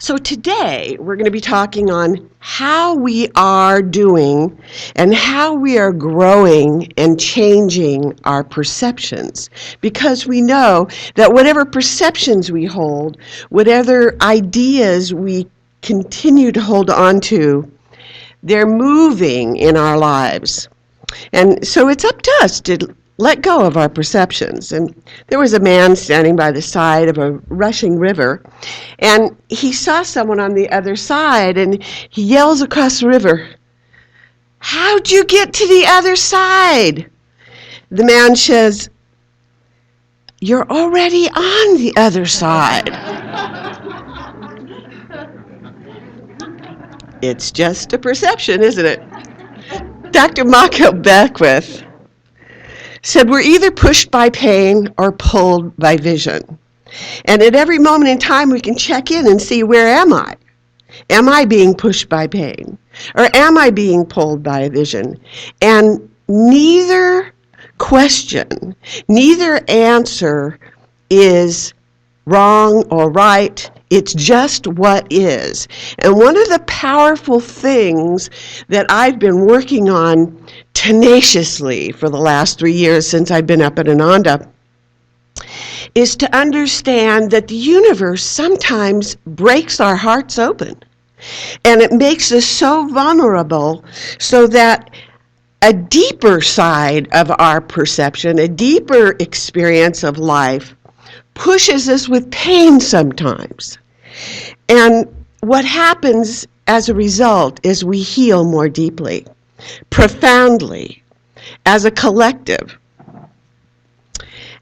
So today we're going to be talking on how we are doing and how we are growing and changing our perceptions. Because we know that whatever perceptions we hold, whatever ideas we continue to hold on to, they're moving in our lives. And so it's up to us to let go of our perceptions. And there was a man standing by the side of a rushing river, and he saw someone on the other side, and he yells across the river, "How'd you get to the other side?" The man says, "You're already on the other side." It's just a perception, isn't it? Dr. Michael Beckwith said we're either pushed by pain or pulled by vision. And at every moment in time, we can check in and see, where am I? Am I being pushed by pain? Or am I being pulled by a vision? And neither question, neither answer is wrong or right. It's just what is. And one of the powerful things that I've been working on tenaciously for the last 3 years since I've been up at Ananda is to understand that the universe sometimes breaks our hearts open. And it makes us so vulnerable so that a deeper side of our perception, a deeper experience of life, pushes us with pain sometimes. And what happens as a result is we heal more deeply, profoundly, as a collective.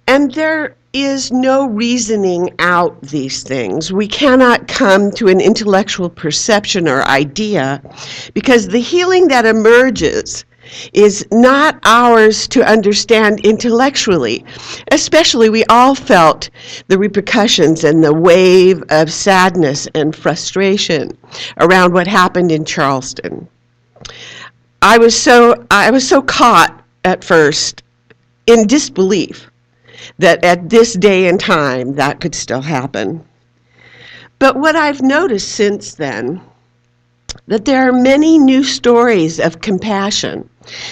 And there is no reasoning out these things. We cannot come to an intellectual perception or idea, because the healing that emerges is not ours to understand intellectually. Especially, we all felt the repercussions and the wave of sadness and frustration around what happened in Charleston. I was so caught at first in disbelief that at this day and time that could still happen. But what I've noticed since then, that there are many new stories of compassion.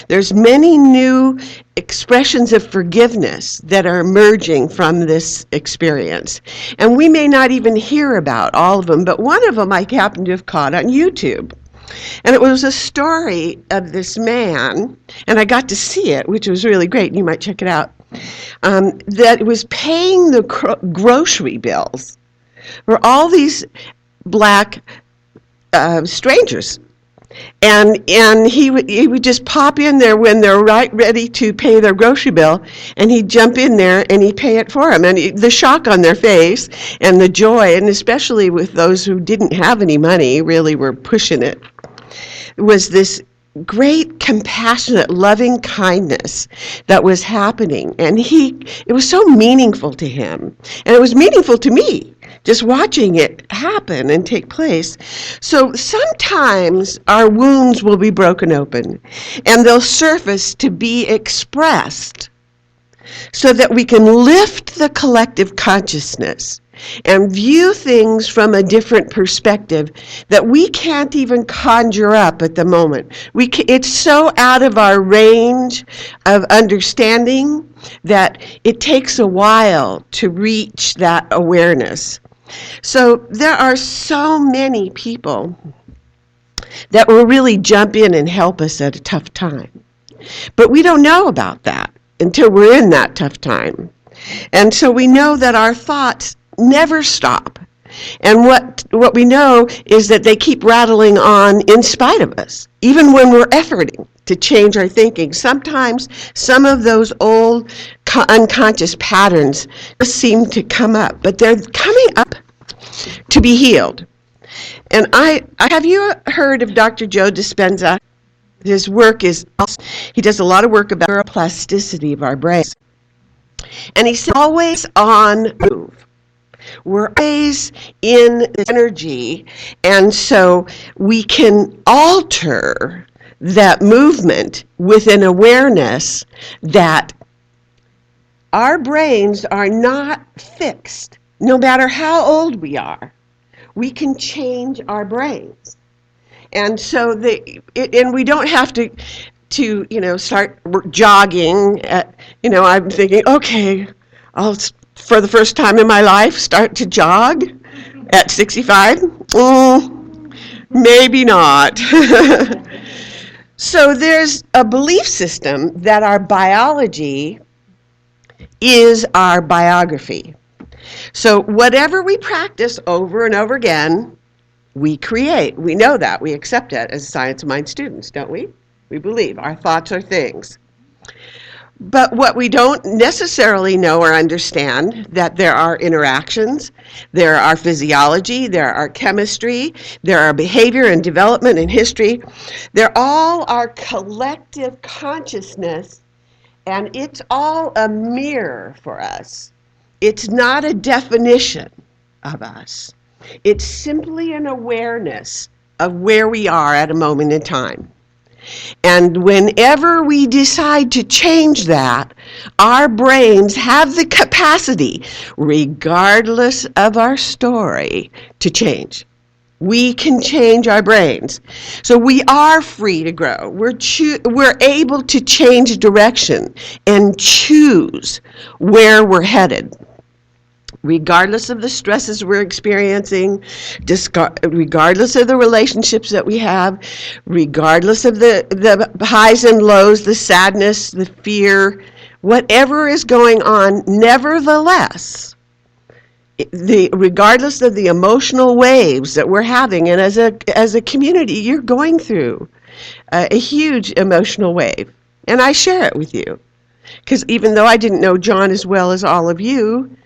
There's many new expressions of forgiveness that are emerging from this experience. And we may not even hear about all of them, but one of them I happen to have caught on YouTube. And it was a story of this man, and I got to see it, which was really great. You might check it out. That was paying the grocery bills for all these black strangers. And he would just pop in there when they're right ready to pay their grocery bill, and he'd jump in there and he'd pay it for them. And the shock on their face and the joy, and especially with those who didn't have any money, really were pushing it, was this great, compassionate, loving kindness that was happening. And it was so meaningful to him. And it was meaningful to me, just watching it happen and take place. So sometimes our wounds will be broken open, and they'll surface to be expressed so that we can lift the collective consciousness and view things from a different perspective that we can't even conjure up at the moment. It's so out of our range of understanding that it takes a while to reach that awareness. So there are so many people that will really jump in and help us at a tough time. But we don't know about that until we're in that tough time. And so we know that our thoughts never stop. And what we know is that they keep rattling on in spite of us, even when we're efforting to change our thinking. Sometimes some of those old unconscious patterns just seem to come up, but they're coming up to be healed. And have you heard of Dr. Joe Dispenza? His work he does a lot of work about neuroplasticity of our brains. And he's always on move. We're always in energy, and so we can alter that movement with an awareness that our brains are not fixed, no matter how old we are. we can change our brains. And so and we don't have to start jogging I'm thinking, okay, I'll for the first time in my life start to jog at 65. Maybe not. So there's a belief system that our biology is our biography. So whatever we practice over and over again, we create. We know that. We accept it as Science of Mind students, don't we? We believe our thoughts are things. But what we don't necessarily know or understand, that there are interactions, there are physiology, there are chemistry, there are behavior and development and history. They're all our collective consciousness, and it's all a mirror for us. It's not a definition of us. It's simply an awareness of where we are at a moment in time. And whenever we decide to change that, our brains have the capacity, regardless of our story, to change. We can change our brains. So we are free to grow. We're able to change direction and choose where we're headed, regardless of the stresses we're experiencing, regardless of the relationships that we have, regardless of the highs and lows, the sadness, the fear, whatever is going on, nevertheless, regardless of the emotional waves that we're having, and as a community, you're going through a huge emotional wave, and I share it with you, because even though I didn't know John as well as all of you,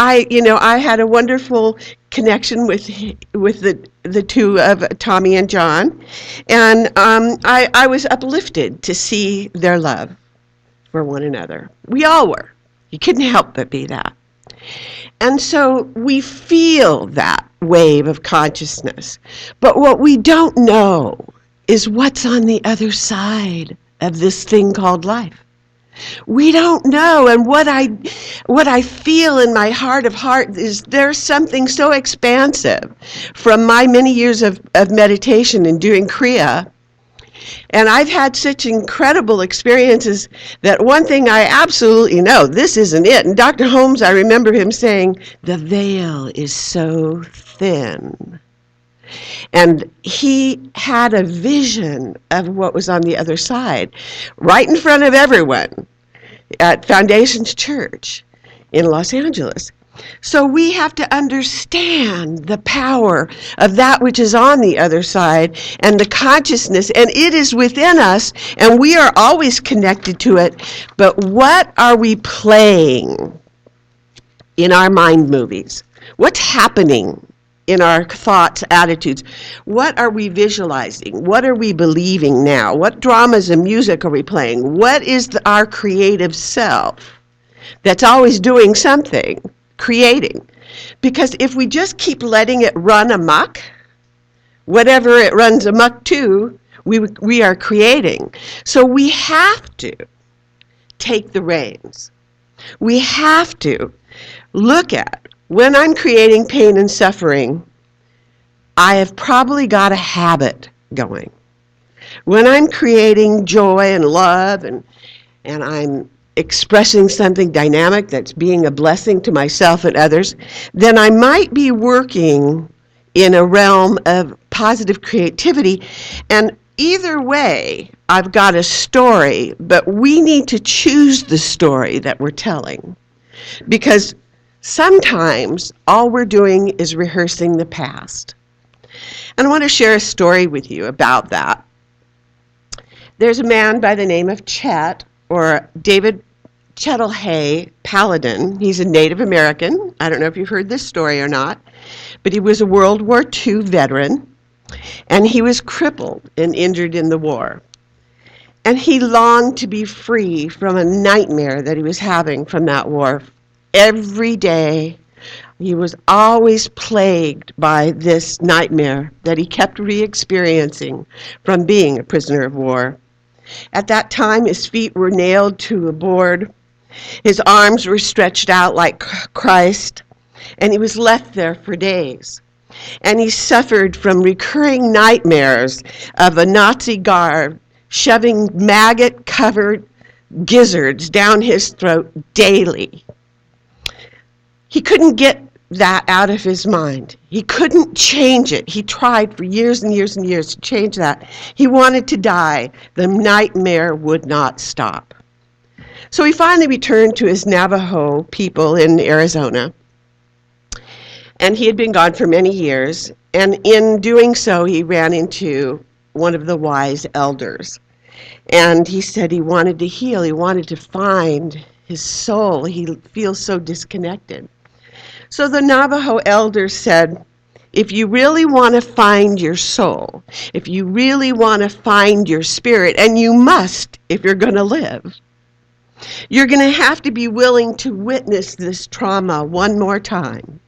I had a wonderful connection with the two of Tommy and John, and I was uplifted to see their love for one another. We all were. You couldn't help but be that. And so we feel that wave of consciousness, but what we don't know is what's on the other side of this thing called life. We don't know, and what I feel in my heart of hearts is there's something so expansive from my many years of meditation and doing Kriya, and I've had such incredible experiences that one thing I absolutely know, this isn't it. And Dr. Holmes, I remember him saying, the veil is so thin. And he had a vision of what was on the other side, right in front of everyone at Foundations Church in Los Angeles. So we have to understand the power of that which is on the other side and the consciousness, and it is within us, and we are always connected to it. But what are we playing in our mind movies? What's happening in our thoughts, attitudes? What are we visualizing? What are we believing now? What dramas and music are we playing? What is our creative self that's always doing something, creating? Because if we just keep letting it run amok, whatever it runs amok to, we are creating. So we have to take the reins. We have to look at, when I'm creating pain and suffering, I have probably got a habit going. When I'm creating joy and love and I'm expressing something dynamic that's being a blessing to myself and others, then I might be working in a realm of positive creativity. And either way, I've got a story, but we need to choose the story that we're telling. Because sometimes all we're doing is rehearsing the past. And I want to share a story with you about that. There's a man by the name of Chet, or David Chettle Paladin. He's a Native American. I don't know if you've heard this story or not, but he was a World War II veteran, and he was crippled and injured in the war. And he longed to be free from a nightmare that he was having from that war. Every day, he was always plagued by this nightmare that he kept re-experiencing from being a prisoner of war. At that time, his feet were nailed to a board. His arms were stretched out like Christ, and he was left there for days. And he suffered from recurring nightmares of a Nazi guard shoving maggot-covered gizzards down his throat daily. He couldn't get that out of his mind. He couldn't change it. He tried for years and years and years to change that. He wanted to die. The nightmare would not stop. So he finally returned to his Navajo people in Arizona. And he had been gone for many years. And in doing so, he ran into one of the wise elders. And he said he wanted to heal. He wanted to find his soul. He feels so disconnected. So the Navajo elder said, if you really want to find your soul, if you really want to find your spirit, and you must if you're going to live, you're going to have to be willing to witness this trauma one more time.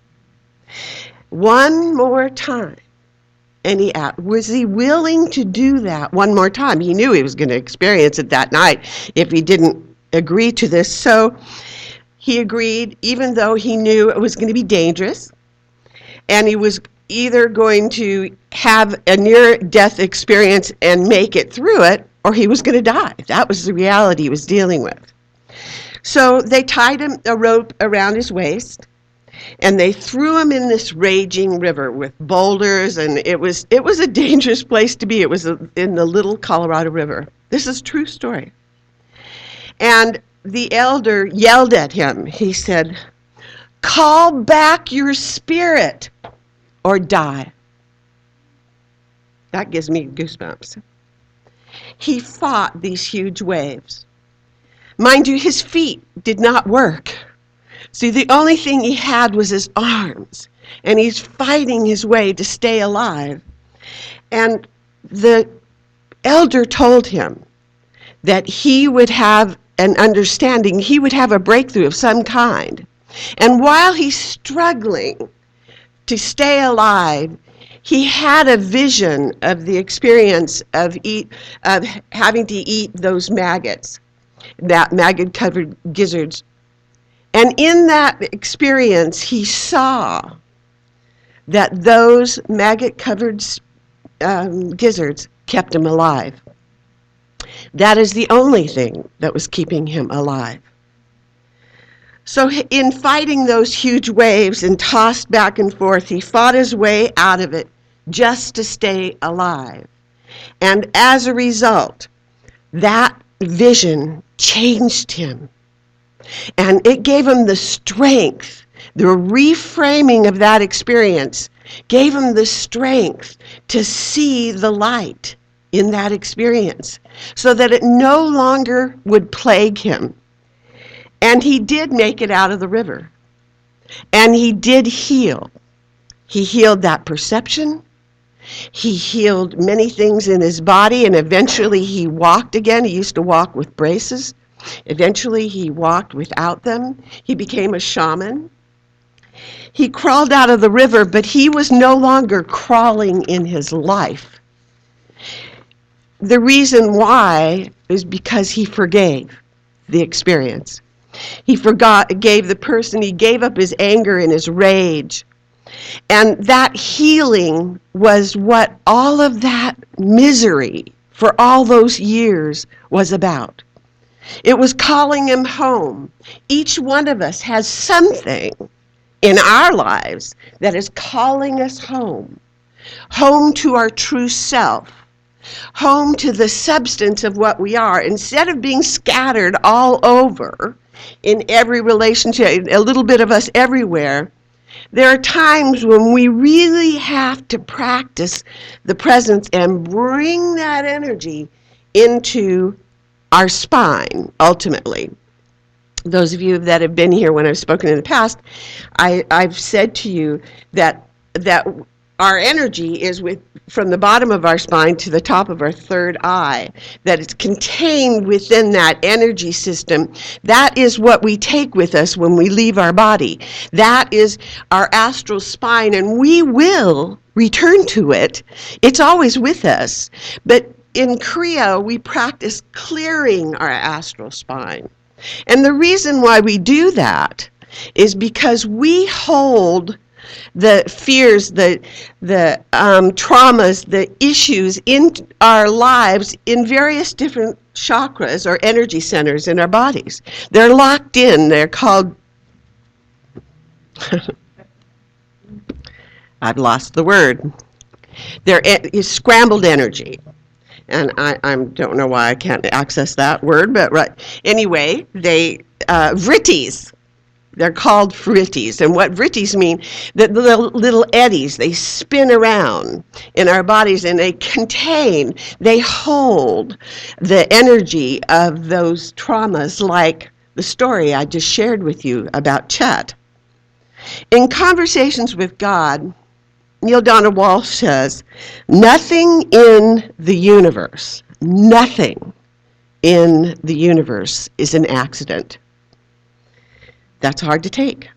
One more time. And he asked, was he willing to do that one more time? He knew he was going to experience it that night if he didn't agree to this. So he agreed, even though he knew it was going to be dangerous. And he was either going to have a near-death experience and make it through it, or he was going to die. That was the reality he was dealing with. So they tied him a rope around his waist, and they threw him in this raging river with boulders, and it was a dangerous place to be. It was in the Little Colorado River. This is a true story. And the elder yelled at him. He said, "Call back your spirit or die." That gives me goosebumps. He fought these huge waves. Mind you, his feet did not work. See, the only thing he had was his arms, and he's fighting his way to stay alive. And the elder told him that he would have an understanding, he would have a breakthrough of some kind. And while he's struggling to stay alive, he had a vision of the experience of having to eat those maggots, that maggot-covered gizzards. And in that experience, he saw that those maggot-covered gizzards kept him alive. That is the only thing that was keeping him alive. So in fighting those huge waves and tossed back and forth, he fought his way out of it just to stay alive. And as a result, that vision changed him. And it gave him the strength. The reframing of that experience gave him the strength to see the light in that experience so that it no longer would plague him. And he did make it out of the river. And he did heal. He healed that perception. He healed many things in his body, and eventually he walked again. He used to walk with braces. Eventually he walked without them. He became a shaman. He crawled out of the river, but he was no longer crawling in his life. The reason why is because he forgave the experience. He gave the person, he gave up his anger and his rage. And that healing was what all of that misery for all those years was about. It was calling him home. Each one of us has something in our lives that is calling us home. Home to our true self. Home to the substance of what we are. Instead of being scattered all over in every relationship, a little bit of us everywhere, there are times when we really have to practice the presence and bring that energy into our spine, ultimately. Those of you that have been here when I've spoken in the past, I've said to you that our energy is from the bottom of our spine to the top of our third eye, that it's contained within that energy system. That is what we take with us when we leave our body. That is our astral spine, and we will return to it. It's always with us. But in Kriya, we practice clearing our astral spine. And the reason why we do that is because we hold the fears, the traumas, the issues in our lives in various different chakras or energy centers in our bodies. They're locked in. They're called, I've lost the word. They're scrambled energy. And I don't know why I can't access that word, but right. Anyway, they, vrittis. They're called vrittis. And what vrittis mean, the little eddies, they spin around in our bodies and they hold the energy of those traumas, like the story I just shared with you about Chet. In Conversations with God, Neale Donald Walsch says, nothing in the universe is an accident. That's hard to take.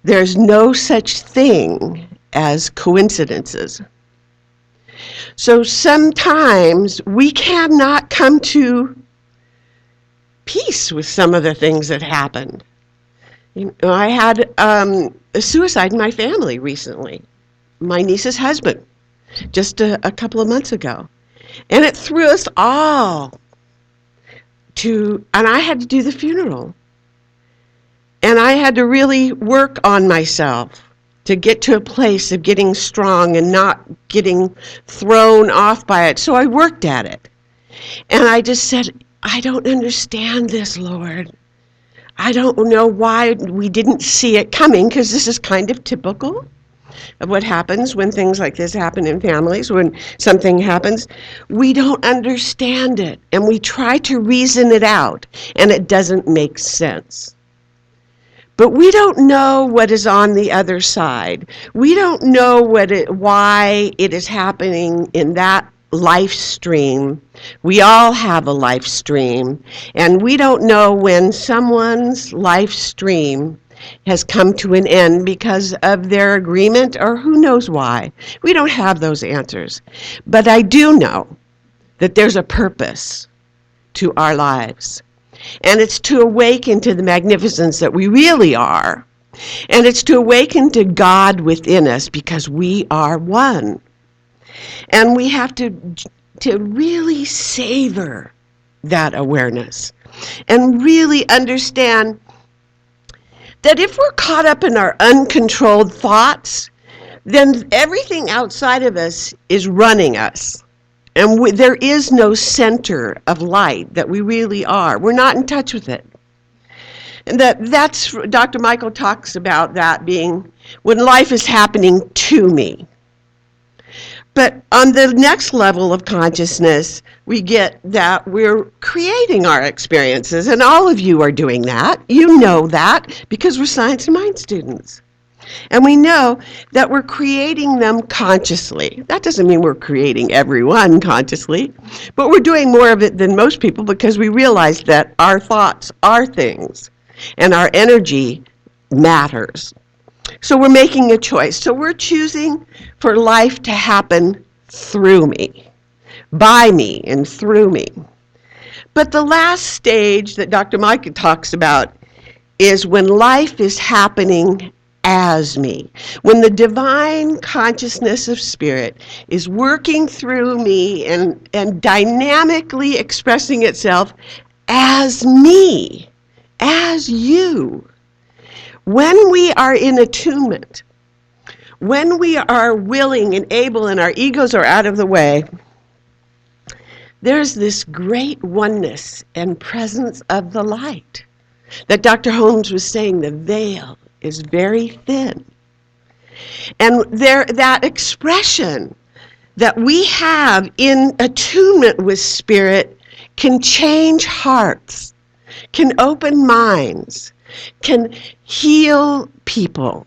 There's no such thing as coincidences. So sometimes we cannot come to peace with some of the things that happened. You know, I had a suicide in my family recently. My niece's husband, just a couple of months ago. And it threw us all and I had to do the funeral. And I had to really work on myself to get to a place of getting strong and not getting thrown off by it. So I worked at it. And I just said, I don't understand this, Lord. I don't know why we didn't see it coming, because this is kind of typical of what happens when things like this happen in families. When something happens, we don't understand it, and we try to reason it out, and it doesn't make sense. But we don't know what is on the other side. We don't know why it is happening in that life stream. We all have a life stream, and we don't know when someone's life stream has come to an end because of their agreement or who knows why. We don't have those answers. But I do know that there's a purpose to our lives. And it's to awaken to the magnificence that we really are. And it's to awaken to God within us, because we are one. And we have to really savor that awareness and really understand that if we're caught up in our uncontrolled thoughts, then everything outside of us is running us. And there is no center of light that we really are. We're not in touch with it. And that's Dr. Michael talks about that being when life is happening to me. But on the next level of consciousness, we get that we're creating our experiences, and all of you are doing that. You know that because we're Science and Mind students. And we know that we're creating them consciously. That doesn't mean we're creating everyone consciously, but we're doing more of it than most people because we realize that our thoughts are things, and our energy matters. So we're making a choice. So we're choosing for life to happen through me, by me, and through me. But the last stage that Dr. Mike talks about is when life is happening as me, when the divine consciousness of spirit is working through me and dynamically expressing itself as me, as you. When we are in attunement, when we are willing and able and our egos are out of the way, there's this great oneness and presence of the light that Dr. Holmes was saying, the veil is very thin. And that expression that we have in attunement with spirit can change hearts, can open minds, can heal people,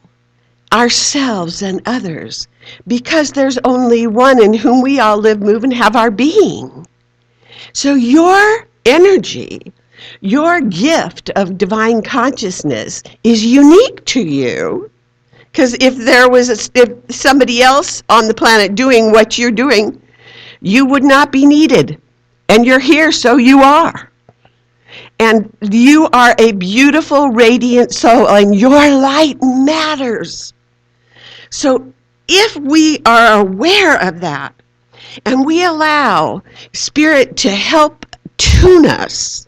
ourselves and others, because there's only one in whom we all live, move, and have our being. So your energy, your gift of divine consciousness is unique to you, because if somebody else on the planet doing what you're doing, you would not be needed. And you're here, so you are. And you are a beautiful, radiant soul, and your light matters. So if we are aware of that, and we allow Spirit to help attune us,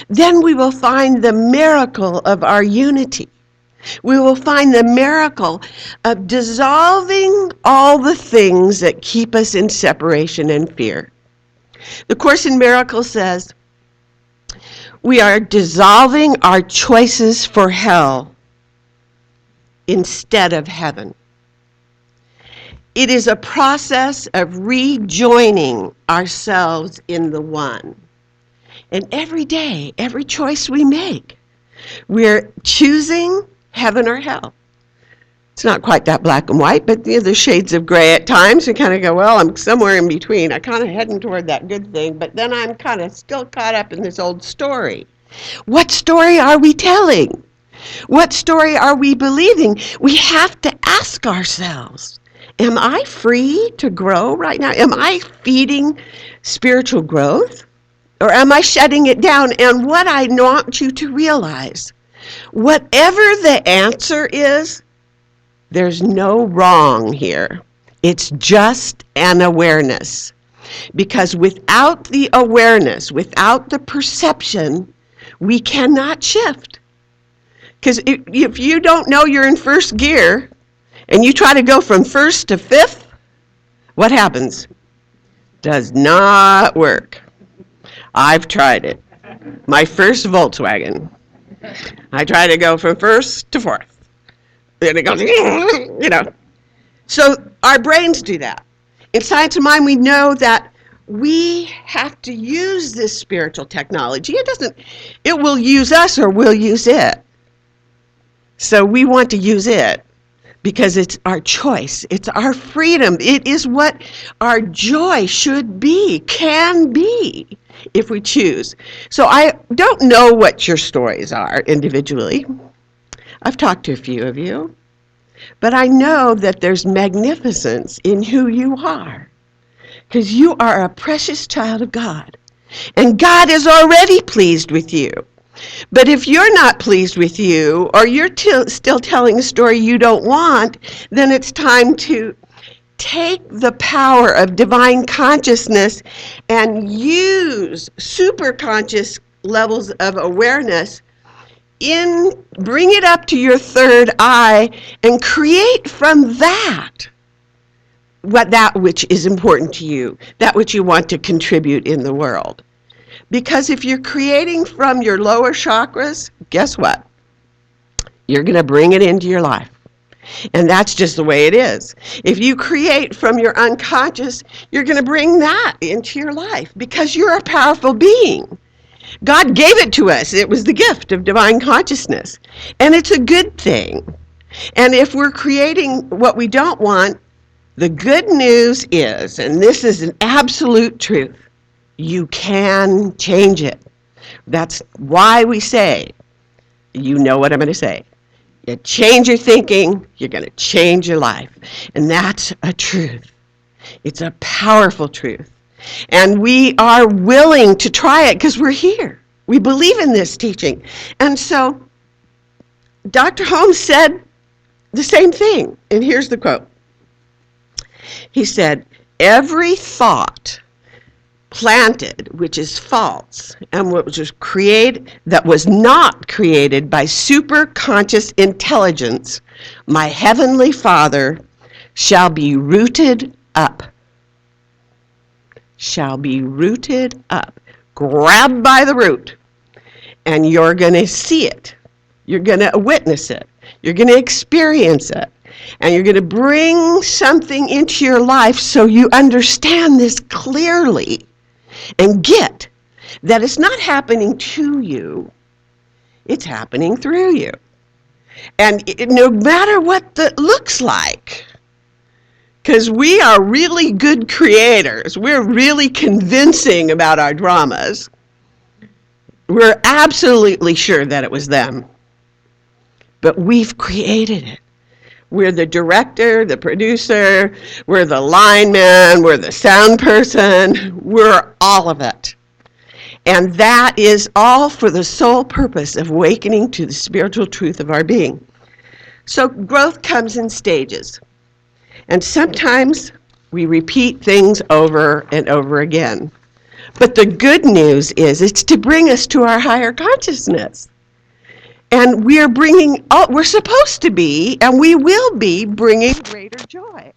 then we will find the miracle of our unity. We will find the miracle of dissolving all the things that keep us in separation and fear. The Course in Miracles says, we are dissolving our choices for hell instead of heaven. It is a process of rejoining ourselves in the one. And every day, every choice we make, we're choosing heaven or hell. It's not quite that black and white, but there's shades of gray at times. You kind of go, well, I'm somewhere in between. I'm kind of heading toward that good thing, but then I'm kind of still caught up in this old story. What story are we telling? What story are we believing? We have to ask ourselves, am I free to grow right now? Am I feeding spiritual growth? Or am I shutting it down? And what I want you to realize, whatever the answer is, there's no wrong here. It's just an awareness. Because without the awareness, without the perception, we cannot shift. Because if you don't know you're in first gear, and you try to go from first to fifth, what happens? Does not work. I've tried it. My first Volkswagen. I try to go from first to fourth. And it goes, you know. So our brains do that. In Science of Mind, we know that we have to use this spiritual technology. It will use us or we'll use it. So we want to use it because it's our choice. It's our freedom. It is what our joy should be, can be, if we choose. So I don't know what your stories are individually. I've talked to a few of you. But I know that there's magnificence in who you are. Because you are a precious child of God. And God is already pleased with you. But if you're not pleased with you, or you're still telling a story you don't want, then it's time to take the power of divine consciousness and use superconscious levels of awareness, bring it up to your third eye, and create from that which is important to you, that which you want to contribute in the world. Because if you're creating from your lower chakras, guess what? You're going to bring it into your life. And that's just the way it is. If you create from your unconscious, you're going to bring that into your life because you're a powerful being. God gave it to us. It was the gift of divine consciousness. And it's a good thing. And if we're creating what we don't want, the good news is, and this is an absolute truth, you can change it. That's why we say, you know what I'm going to say. You change your thinking, you're going to change your life. And that's a truth. It's a powerful truth. And we are willing to try it because we're here. We believe in this teaching. And so Dr. Holmes said the same thing. And here's the quote. He said, every thought planted, which is false, and what was created, that was not created by superconscious intelligence, my heavenly Father shall be rooted up. Shall be rooted up. Grabbed by the root. And you're going to see it. You're going to witness it. You're going to experience it. And you're going to bring something into your life so you understand this clearly and get that it's not happening to you, it's happening through you. And no matter what that looks like, because we are really good creators, we're really convincing about our dramas, we're absolutely sure that it was them. But we've created it. We're the director, the producer, we're the lineman, we're the sound person, we're all of it. And that is all for the sole purpose of awakening to the spiritual truth of our being. So growth comes in stages. And sometimes we repeat things over and over again. But the good news is it's to bring us to our higher consciousness. And we're supposed to be, and we will be bringing greater joy.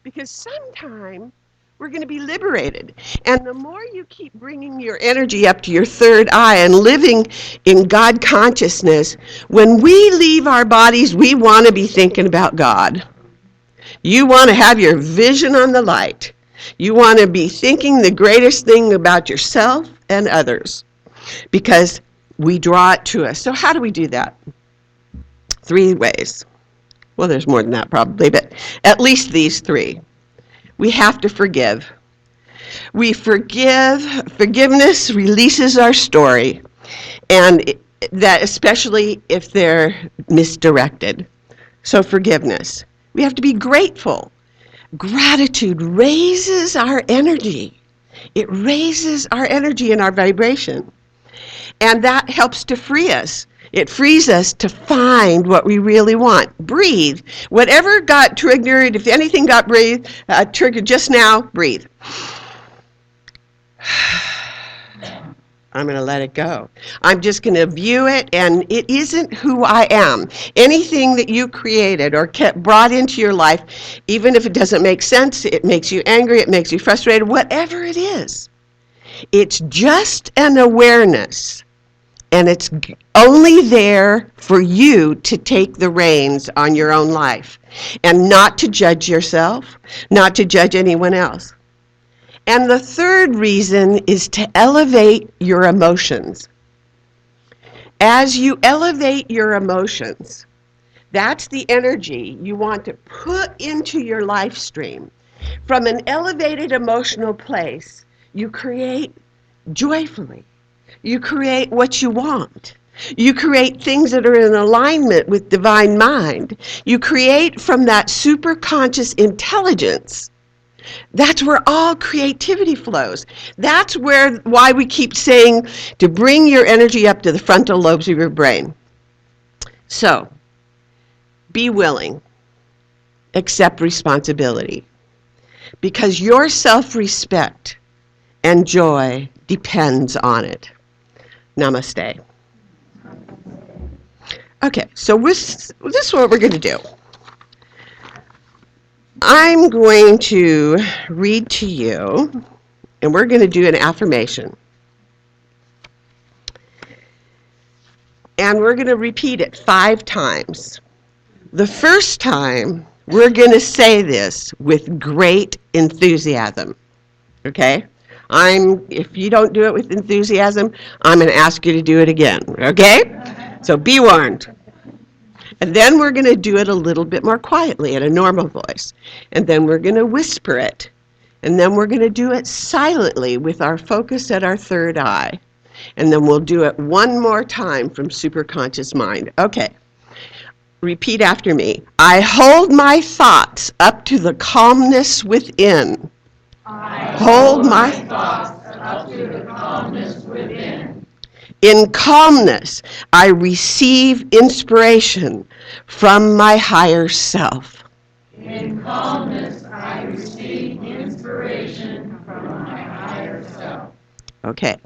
Because sometime we're going to be liberated. And the more you keep bringing your energy up to your third eye and living in God consciousness, when we leave our bodies, we want to be thinking about God. You want to have your vision on the light. You want to be thinking the greatest thing about yourself and others, because we draw it to us. So how do we do that? 3 ways. Well, there's more than that probably, but at least these 3. We have to forgive. We forgive. Forgiveness releases our story, and that especially if they're misdirected. So forgiveness. We have to be grateful. Gratitude raises our energy. It raises our energy and our vibration. And that helps to free us. It frees us to find what we really want. Breathe. Whatever got triggered, if anything got triggered just now, breathe. I'm going to let it go. I'm just going to view it, and it isn't who I am. Anything that you created or brought into your life, even if it doesn't make sense, it makes you angry, it makes you frustrated, whatever it is, it's just an awareness. And it's only there for you to take the reins on your own life and not to judge yourself, not to judge anyone else. And the third reason is to elevate your emotions. As you elevate your emotions, that's the energy you want to put into your life stream. From an elevated emotional place, you create joyfully. You create what you want. You create things that are in alignment with divine mind. You create from that superconscious intelligence. That's where all creativity flows. That's why we keep saying to bring your energy up to the frontal lobes of your brain. So, be willing. Accept responsibility. Because your self-respect and joy depends on it. Namaste. Okay, so this is what we're going to do. I'm going to read to you, and we're going to do an affirmation. And we're going to repeat it 5 times. The first time, we're going to say this with great enthusiasm. Okay? If you don't do it with enthusiasm, I'm going to ask you to do it again. Okay? So be warned. And then we're going to do it a little bit more quietly in a normal voice. And then we're going to whisper it. And then we're going to do it silently with our focus at our third eye. And then we'll do it one more time from superconscious mind. Okay. Repeat after me. I hold my thoughts up to the calmness within. I hold my thoughts up to the calmness within. In calmness, I receive inspiration from my higher self. In calmness, I receive inspiration from my higher self. Okay,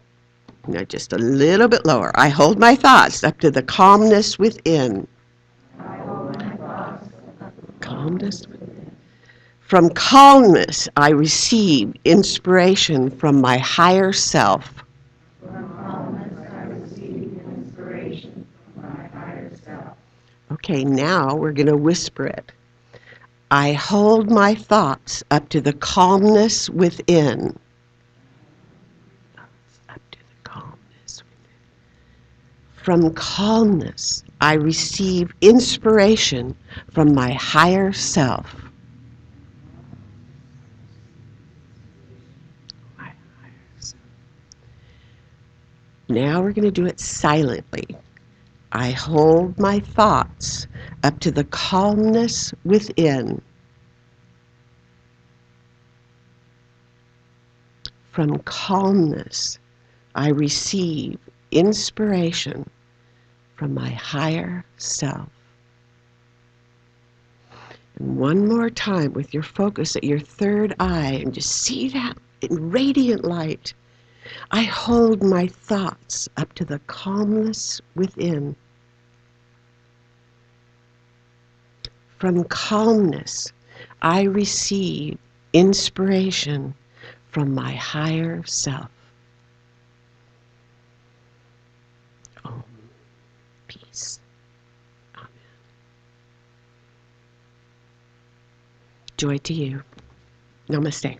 now just a little bit lower. I hold my thoughts up to the calmness within. I hold my thoughts up to the Calmness within. From calmness, I receive inspiration from my higher self. From calmness, I receive inspiration from my higher self. Okay, now we're going to whisper it. I hold my thoughts up to the calmness within. Up to the calmness within. From calmness, I receive inspiration from my higher self. Now we're going to do it silently. I hold my thoughts up to the calmness within. From calmness, I receive inspiration from my higher self. And one more time with your focus at your third eye and just see that in radiant light. I hold my thoughts up to the calmness within. From calmness, I receive inspiration from my higher self. Om. Peace. Amen. Joy to you. Namaste.